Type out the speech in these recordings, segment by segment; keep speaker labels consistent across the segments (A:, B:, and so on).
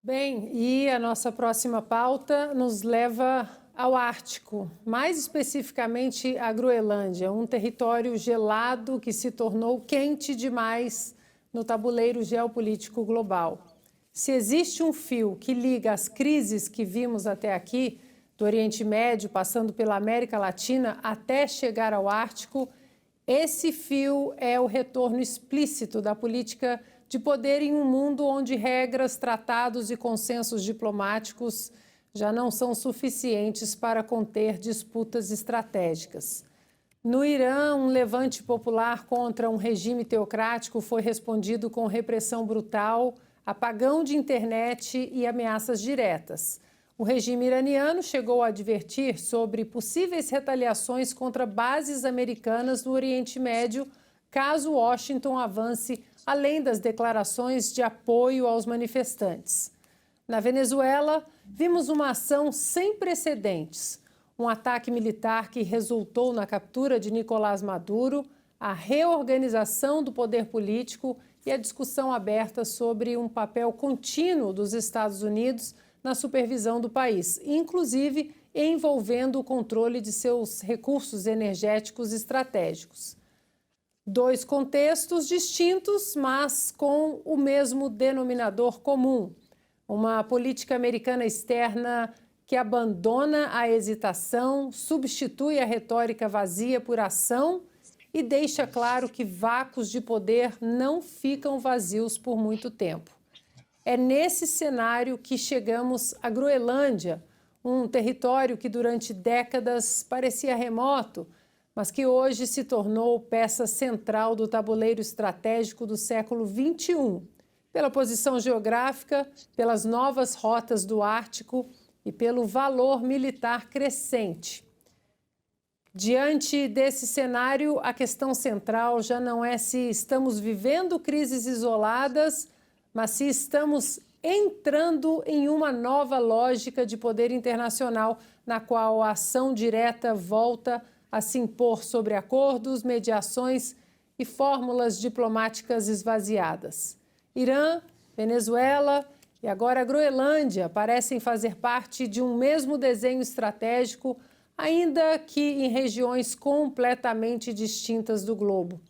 A: Bem, e a nossa próxima pauta nos leva ao Ártico, mais especificamente à Groenlândia, um território gelado que se tornou quente demais no tabuleiro geopolítico global. Se existe um fio que liga as crises que vimos até aqui, do Oriente Médio, passando pela América Latina até chegar ao Ártico, esse fio é o retorno explícito da política de poder em um mundo onde regras, tratados e consensos diplomáticos já não são suficientes para conter disputas estratégicas. No Irã, um levante popular contra um regime teocrático foi respondido com repressão brutal, apagão de internet e ameaças diretas. O regime iraniano chegou a advertir sobre possíveis retaliações contra bases americanas no Oriente Médio, caso Washington avance além das declarações de apoio aos manifestantes. Na Venezuela, vimos uma ação sem precedentes. Um ataque militar que resultou na captura de Nicolás Maduro, a reorganização do poder político e a discussão aberta sobre um papel contínuo dos Estados Unidos na supervisão do país, inclusive envolvendo o controle de seus recursos energéticos estratégicos. Dois contextos distintos, mas com o mesmo denominador comum. Uma política americana externa que abandona a hesitação, substitui a retórica vazia por ação e deixa claro que vácuos de poder não ficam vazios por muito tempo. É nesse cenário que chegamos à Groenlândia, um território que durante décadas parecia remoto, mas que hoje se tornou peça central do tabuleiro estratégico do século XXI, pela posição geográfica, pelas novas rotas do Ártico e pelo valor militar crescente. Diante desse cenário, a questão central já não é se estamos vivendo crises isoladas, mas se estamos entrando em uma nova lógica de poder internacional, na qual a ação direta volta a se impor sobre acordos, mediações e fórmulas diplomáticas esvaziadas. Irã, Venezuela e agora a Groenlândia parecem fazer parte de um mesmo desenho estratégico, ainda que em regiões completamente distintas do globo.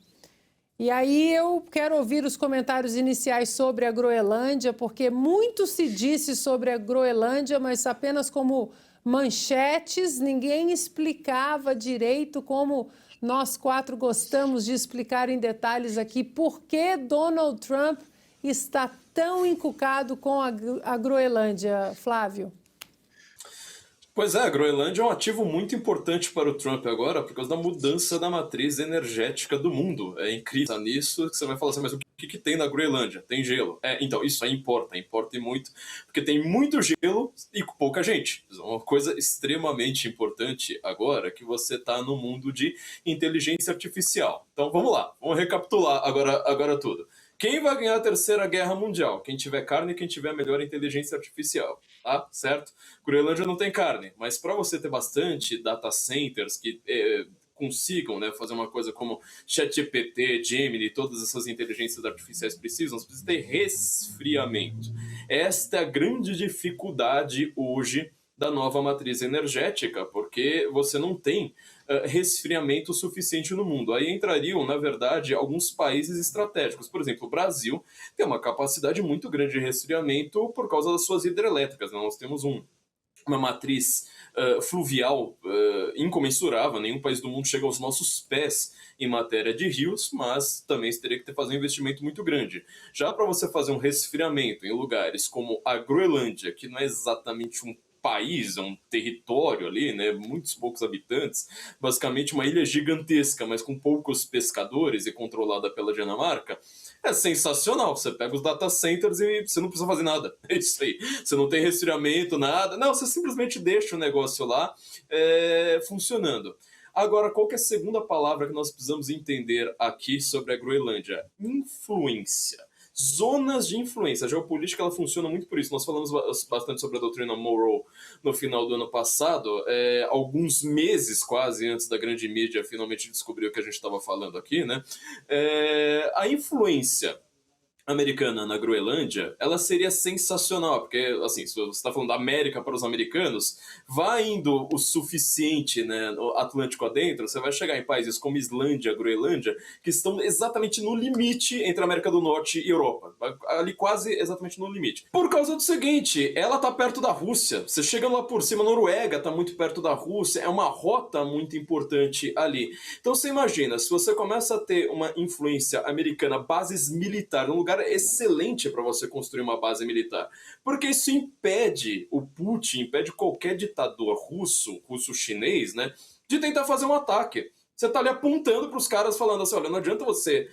A: E aí eu quero ouvir os comentários iniciais sobre a Groenlândia, porque muito se disse sobre a Groenlândia, mas apenas como manchetes, ninguém explicava direito, como nós quatro gostamos de explicar em detalhes aqui, por que Donald Trump está tão encucado com a Groenlândia, Flávio.
B: Pois é, a Groenlândia é um ativo muito importante para o Trump agora por causa da mudança da matriz energética do mundo. É incrível nisso que você vai falar assim, mas o que tem na Groenlândia? Tem gelo. Então, isso aí importa e muito, porque tem muito gelo e pouca gente. Uma coisa extremamente importante agora é que você está no mundo de inteligência artificial. Então, vamos lá, vamos recapitular agora tudo. Quem vai ganhar a Terceira Guerra Mundial? Quem tiver carne e quem tiver melhor inteligência artificial, tá? Certo? Groenlândia não tem carne, mas para você ter bastante data centers que consigam, né, fazer uma coisa como ChatGPT, Gemini, todas essas inteligências artificiais precisam, você precisa ter resfriamento. Esta é a grande dificuldade hoje da nova matriz energética, porque você não tem resfriamento suficiente no mundo. Aí entrariam, na verdade, alguns países estratégicos. Por exemplo, o Brasil tem uma capacidade muito grande de resfriamento por causa das suas hidrelétricas. Né? Nós temos uma matriz fluvial incomensurável, nenhum país do mundo chega aos nossos pés em matéria de rios, mas também teria que fazer um investimento muito grande. Já para você fazer um resfriamento em lugares como a Groenlândia, que não é exatamente um país, é um território ali, né, muitos poucos habitantes, basicamente uma ilha gigantesca, mas com poucos pescadores e controlada pela Dinamarca, é sensacional. Você pega os data centers e você não precisa fazer nada. É isso aí. Você não tem resfriamento, nada. Não, você simplesmente deixa o negócio lá funcionando. Agora, qual que é a segunda palavra que nós precisamos entender aqui sobre a Groenlândia? Influência. Zonas de influência. A geopolítica ela funciona muito por isso. Nós falamos bastante sobre a doutrina Monroe no final do ano passado, alguns meses quase antes da grande mídia finalmente descobrir o que a gente estava falando aqui, né? A influência americana na Groenlândia, ela seria sensacional, porque, assim, se você está falando da América para os americanos, vai indo o suficiente, né, no Atlântico adentro, você vai chegar em países como Islândia, Groenlândia, que estão exatamente no limite entre a América do Norte e Europa, ali quase exatamente no limite. Por causa do seguinte, ela tá perto da Rússia, você chega lá por cima, Noruega tá muito perto da Rússia, é uma rota muito importante ali. Então você imagina, se você começa a ter uma influência americana, bases militares, um lugar excelente para você construir uma base militar. Porque isso impede o Putin, impede qualquer ditador russo-chinês, né, de tentar fazer um ataque. Você tá ali apontando para os caras falando assim, olha, não adianta você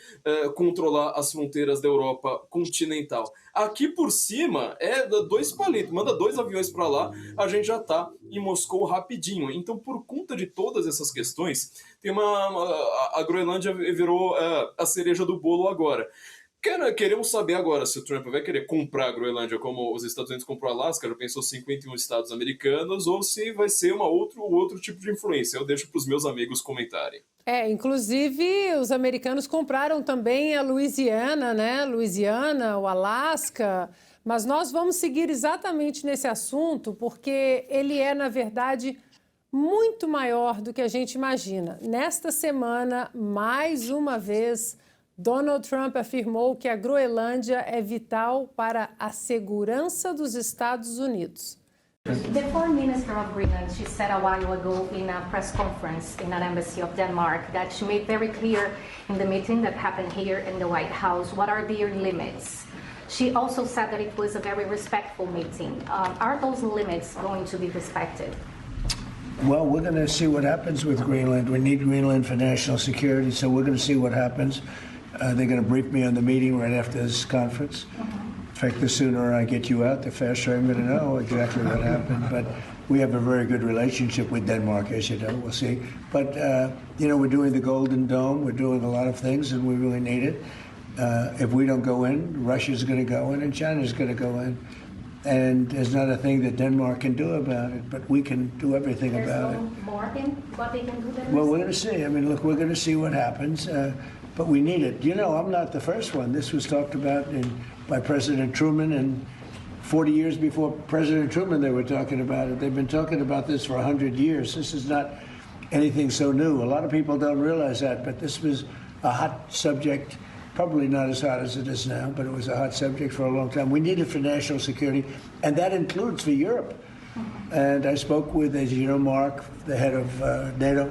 B: controlar as fronteiras da Europa continental. Aqui por cima é 2 palitos, manda 2 aviões para lá, a gente já tá em Moscou rapidinho. Então, por conta de todas essas questões, tem a Groenlândia virou a cereja do bolo agora. Queremos saber agora se o Trump vai querer comprar a Groenlândia como os Estados Unidos comprou a Alasca, já pensou 51 estados americanos, ou se vai ser outro tipo de influência. Eu deixo para os meus amigos comentarem.
A: Inclusive, os americanos compraram também a Louisiana, né? Louisiana, o Alasca. Mas nós vamos seguir exatamente nesse assunto, porque ele é, na verdade, muito maior do que a gente imagina. Nesta semana, mais uma vez, Donald Trump afirmou que a Groenlândia é vital para a segurança dos Estados Unidos.
C: The foreign minister of Greenland, she said a while ago in a press conference in an embassy of Denmark that she made very clear in the meeting that happened here in the White House what are their limits. She also said that it was a very respectful meeting. Are those limits going to be respected?
D: Well, we're going to see what happens with Greenland. We need Greenland for national security, so we're going to see what happens. They're going to brief me on the meeting right after this conference. In fact, the sooner I get you out, the faster I'm going to know exactly what happened. But we have a very good relationship with Denmark, as you know. We'll see. But, we're doing the Golden Dome. We're doing a lot of things, and we really need it. If we don't go in, Russia's going to go in, and China's going to go in. And there's not a thing that Denmark can do about it, but we can do everything about it.
C: There's no more in what they can do than
D: Well, we're going to see. I mean, look, we're going to see what happens. But we need it. I'm not the first one. This was talked about by President Truman, and 40 years before President Truman, they were talking about it. They've been talking about this for 100 years. This is not anything so new. A lot of people don't realize that, but this was a hot subject, probably not as hot as it is now, but it was a hot subject for a long time. We need it for national security, and that includes for Europe. And I spoke with, as you know, Mark, the head of NATO,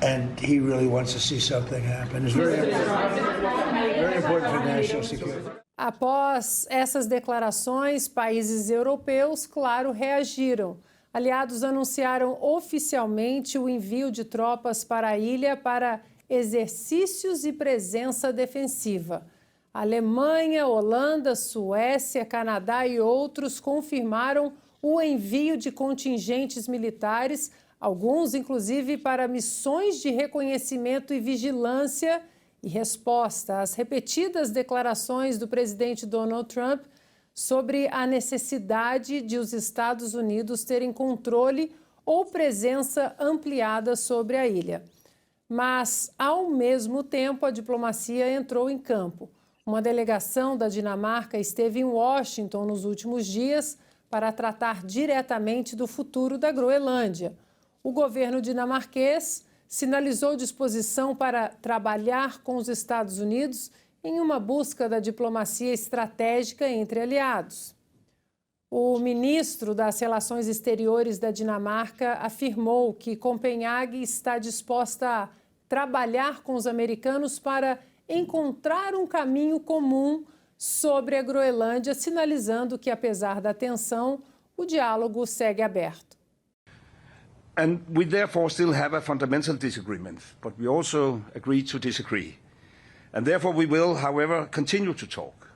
D: and he really wants to see something happen. It's very important for national security.
A: Após essas declarações, países europeus, claro, reagiram. Aliados anunciaram oficialmente o envio de tropas para a ilha para exercícios e presença defensiva. Alemanha, Holanda, Suécia, Canadá e outros confirmaram o envio de contingentes militares, alguns inclusive para missões de reconhecimento e vigilância, e resposta às repetidas declarações do presidente Donald Trump sobre a necessidade de os Estados Unidos terem controle ou presença ampliada sobre a ilha. Mas, ao mesmo tempo, a diplomacia entrou em campo. Uma delegação da Dinamarca esteve em Washington nos últimos dias para tratar diretamente do futuro da Groenlândia. O governo dinamarquês sinalizou disposição para trabalhar com os Estados Unidos em uma busca da diplomacia estratégica entre aliados. O ministro das Relações Exteriores da Dinamarca afirmou que Copenhague está disposta a trabalhar com os americanos para encontrar um caminho comum sobre a Groenlândia, sinalizando que, apesar da tensão, o diálogo segue aberto.
E: And we therefore still have a fundamental disagreement, but we also agree to disagree. And therefore we will, however, continue to talk.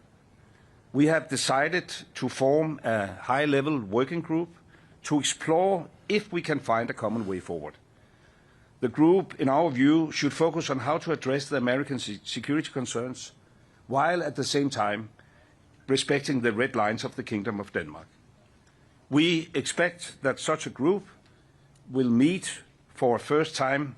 E: We have decided to form a high-level working group to explore if we can find a common way forward. The group, in our view, should focus on how to address the American security concerns, while at the same time respecting the red lines of the Kingdom of Denmark. We expect that such a group will meet for a first time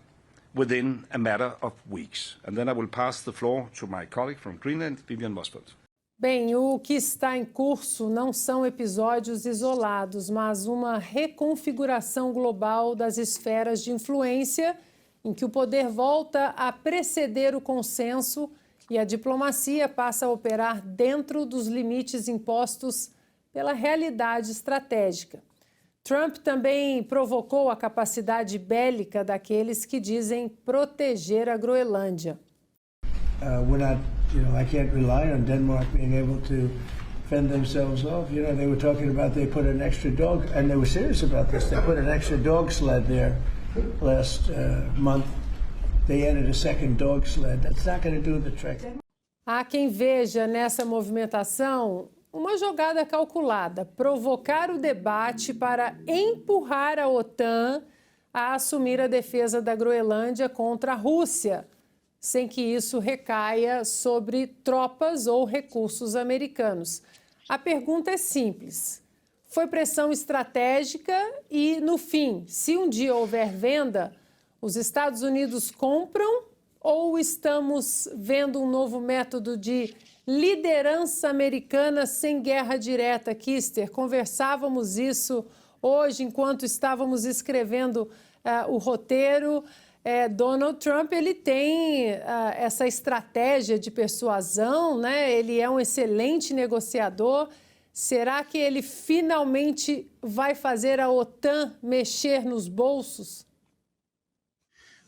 E: within a matter of weeks. And then I will pass the floor to my colleague from Greenland, Vivian Mossfeldt.
A: Bem, o que está em curso não são episódios isolados, mas uma reconfiguração global das esferas de influência, em que o poder volta a preceder o consenso e a diplomacia passa a operar dentro dos limites impostos pela realidade estratégica. Trump também provocou a capacidade bélica daqueles que dizem proteger a Groenlândia.
D: We're not, I can't rely on Denmark being able to fend themselves off. They were talking about they put an extra dog, and they were serious about this. They put an extra dog sled there last month. They added a second dog sled. That's not going to do the trick.
A: Há quem veja nessa movimentação uma jogada calculada, provocar o debate para empurrar a OTAN a assumir a defesa da Groenlândia contra a Rússia, sem que isso recaia sobre tropas ou recursos americanos. A pergunta é simples. Foi pressão estratégica e, no fim, se um dia houver venda, os Estados Unidos compram ou estamos vendo um novo método de liderança americana sem guerra direta? Kister, conversávamos isso hoje enquanto estávamos escrevendo o roteiro. Donald Trump, ele tem essa estratégia de persuasão, né? Ele é um excelente negociador. Será que ele finalmente vai fazer a OTAN mexer nos bolsos?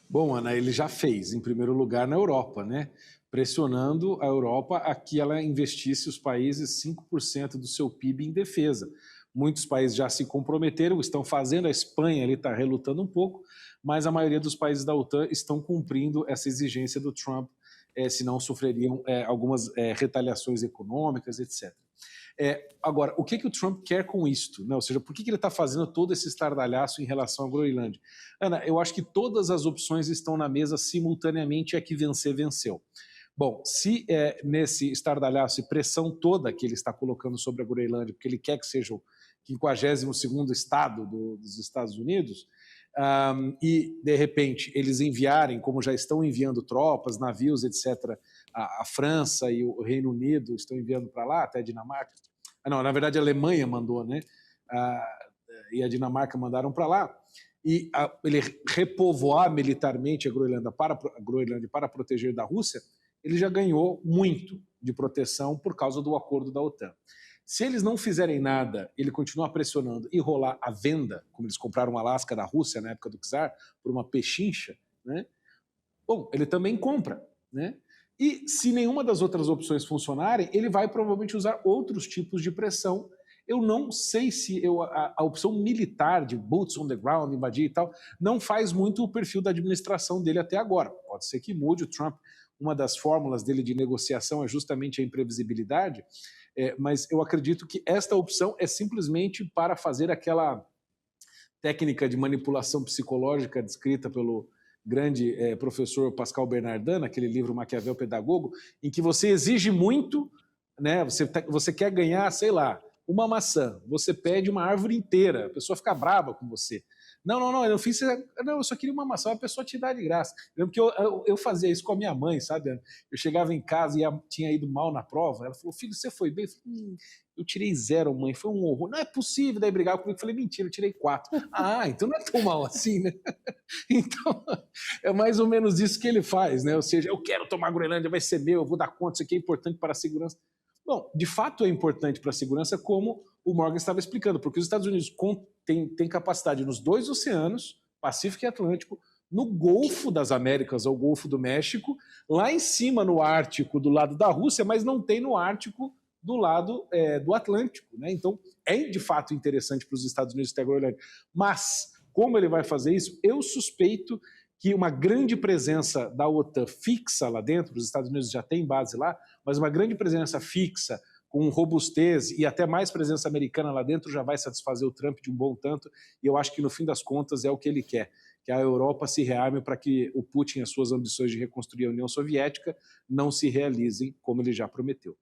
F: Bom, Ana, ele já fez, em primeiro lugar, na Europa, né? Pressionando a Europa a que ela investisse os países 5% do seu PIB em defesa. Muitos países já se comprometeram, estão fazendo, a Espanha ali está relutando um pouco, mas a maioria dos países da OTAN estão cumprindo essa exigência do Trump, senão sofreriam algumas retaliações econômicas, etc. Agora, o que o Trump quer com isto? Né? Ou seja, por que ele está fazendo todo esse estardalhaço em relação à Groenlândia? Ana, eu acho que todas as opções estão na mesa simultaneamente e a que vencer, venceu. Bom, se nesse estardalhaço e pressão toda que ele está colocando sobre a Groenlândia, porque ele quer que seja o 52º estado dos Estados Unidos, e, de repente, eles enviarem, como já estão enviando tropas, navios, etc., a França e o Reino Unido estão enviando para lá, até a Dinamarca. Não, na verdade, a Alemanha mandou, né? E a Dinamarca mandaram para lá. E ele repovoar militarmente a Groenlândia para proteger da Rússia, ele já ganhou muito de proteção por causa do acordo da OTAN. Se eles não fizerem nada, ele continuar pressionando e rolar a venda, como eles compraram o Alasca da Rússia na época do czar, por uma pechincha, né? Bom, ele também compra, né? E se nenhuma das outras opções funcionarem, ele vai provavelmente usar outros tipos de pressão. Eu não sei se a opção militar de boots on the ground, invadir e tal, não faz muito o perfil da administração dele até agora. Pode ser que mude. O Trump, uma das fórmulas dele de negociação é justamente a imprevisibilidade, mas eu acredito que esta opção é simplesmente para fazer aquela técnica de manipulação psicológica descrita pelo grande professor Pascal Bernardin, naquele livro Maquiavel Pedagogo, em que você exige muito, né? Você quer ganhar, sei lá, uma maçã, você pede uma árvore inteira, a pessoa fica brava com você. Não, eu não fiz, não, eu só queria uma maçã, a pessoa te dá de graça. Eu lembro que eu fazia isso com a minha mãe, sabe? Eu chegava em casa e tinha ido mal na prova, ela falou, filho, você foi bem? Eu falei, eu tirei 0, mãe, foi um horror. Não é possível, daí brigava comigo, eu falei, mentira, eu tirei 4. Então não é tão mal assim, né? Então, é mais ou menos isso que ele faz, né? Ou seja, eu quero tomar a Groenlândia, vai ser meu, eu vou dar conta, isso aqui é importante para a segurança. Bom, de fato é importante para a segurança, como o Morgan estava explicando, porque os Estados Unidos têm capacidade nos 2 oceanos, Pacífico e Atlântico, no Golfo das Américas, ou Golfo do México, lá em cima no Ártico, do lado da Rússia, mas não tem no Ártico do lado do Atlântico, né? Então, é de fato interessante para os Estados Unidos ter a Groenlândia. Mas, como ele vai fazer isso? Eu suspeito que uma grande presença da OTAN fixa lá dentro, os Estados Unidos já têm base lá, mas uma grande presença fixa, com robustez e até mais presença americana lá dentro já vai satisfazer o Trump de um bom tanto, e eu acho que no fim das contas é o que ele quer, que a Europa se rearme para que o Putin e as suas ambições de reconstruir a União Soviética não se realizem como ele já prometeu.